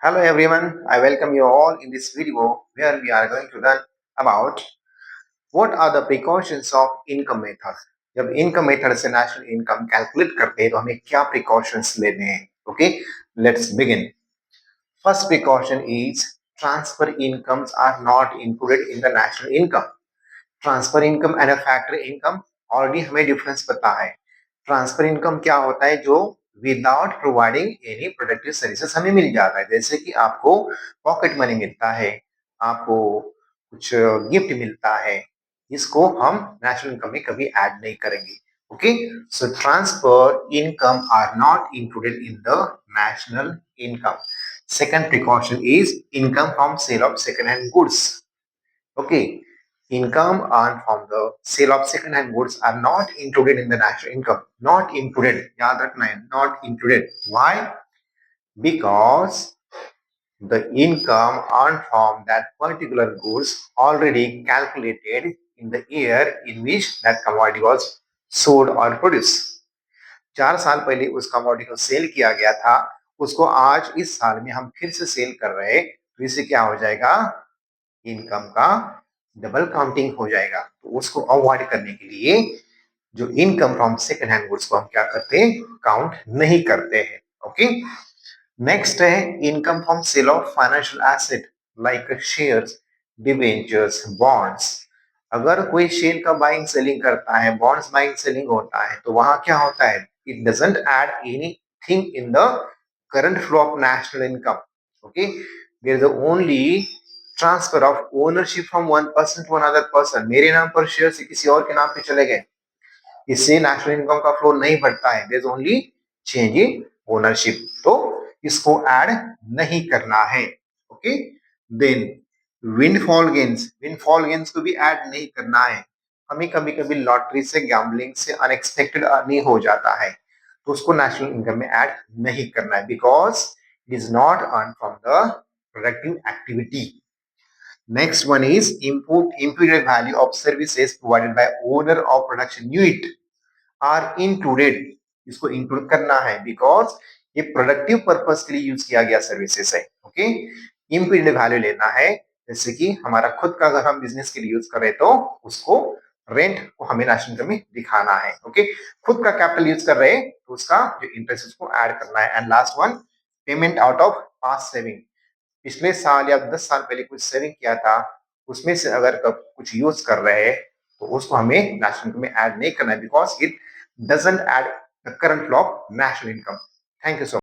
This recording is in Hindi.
Hello everyone, I welcome you all in this video where we are going to learn about what are the precautions of income method. जब इनकम मेथड से नेशनल इनकम कैलकुलेट करते हैं तो हमें क्या प्रिकॉशंस लेने हैं. Okay, let's begin. First precaution is transfer incomes are not included in the national income. Transfer income and factor income already हमें डिफरेंस पता है. ट्रांसफर इनकम क्या होता है? जो without providing any productive services हमें मिल जाता है. जैसे कि आपको पॉकेट मनी मिलता है, आपको कुछ गिफ्ट मिलता है, इसको हम नेशनल इनकम में कभी ऐड नहीं करेंगे. Okay, so transfer income are not included in the national income. Second precaution is income from sale of second-hand goods. Okay, income earned from the sale of second-hand goods are not included in the national income. Not included. याद रखना है, not included. Why? Because the income earned from that particular goods already calculated in the year in which that commodity was sold or produced. 4 साल पहले उस कमोडिटी को सेल किया गया था, उसको आज इस साल में हम फिर से सेल कर रहे हैं, तो इससे क्या हो जाएगा? इनकम का डबल काउंटिंग हो जाएगा. तो उसको अवॉइड करने के लिए जो income from second hand goods को हम क्या करते हैं? काउंट नहीं करते हैं. ओके, नेक्स्ट है income from sale of financial asset like shares, debentures, bonds. अगर कोई शेयर का बाइंग सेलिंग करता है, बॉन्ड्स बाइंग सेलिंग होता है, तो वहां क्या होता है? It doesn't add anything in the current flow of national income. Okay, there is only transfer of ownership from one person to another person. मेरे नाम पर शेयर से किसी और के नाम पे चले गए, इससे नेशनल इनकम का फ्लो नहीं बढ़ता है. There is only change in ownership, तो इसको ऐड नहीं करना है. ओके, देन विंडफॉल गेन्स को भी ऐड नहीं करना है. हमें कभी कभी लॉटरी से, गैम्बलिंग से अनएक्सपेक्टेड अर्निंग हो जाता है, तो उसको नेशनल इनकम में ऐड नहीं करना है, because it is not earn from the productive activity. Next one is imputed value of services provided by owner of production unit are included. इसको इंक्लूड करना है बिकॉज ये प्रोडक्टिव पर्पस के लिए यूज किया गया सर्विसेज है. ओके, इम्प्यूटेड वैल्यू लेना है. जैसे कि हमारा खुद का अगर हम बिजनेस के लिए यूज कर रहे तो उसको रेंट को हमें नेशनल इनकम में दिखाना है. ओके, खुद का कैपिटल यूज कर रहे हैं तो उसका जो इंटरेस्ट उसको ऐड करना है. And last one, payment out of past saving. पिछले साल या 10 साल पहले कुछ सेविंग किया था, उसमें से अगर कब कुछ यूज कर रहे हैं तो उसको हमें नेशनल इनकम में ऐड नहीं करना है, because it doesn't add the current flow of national income. Thank you so much.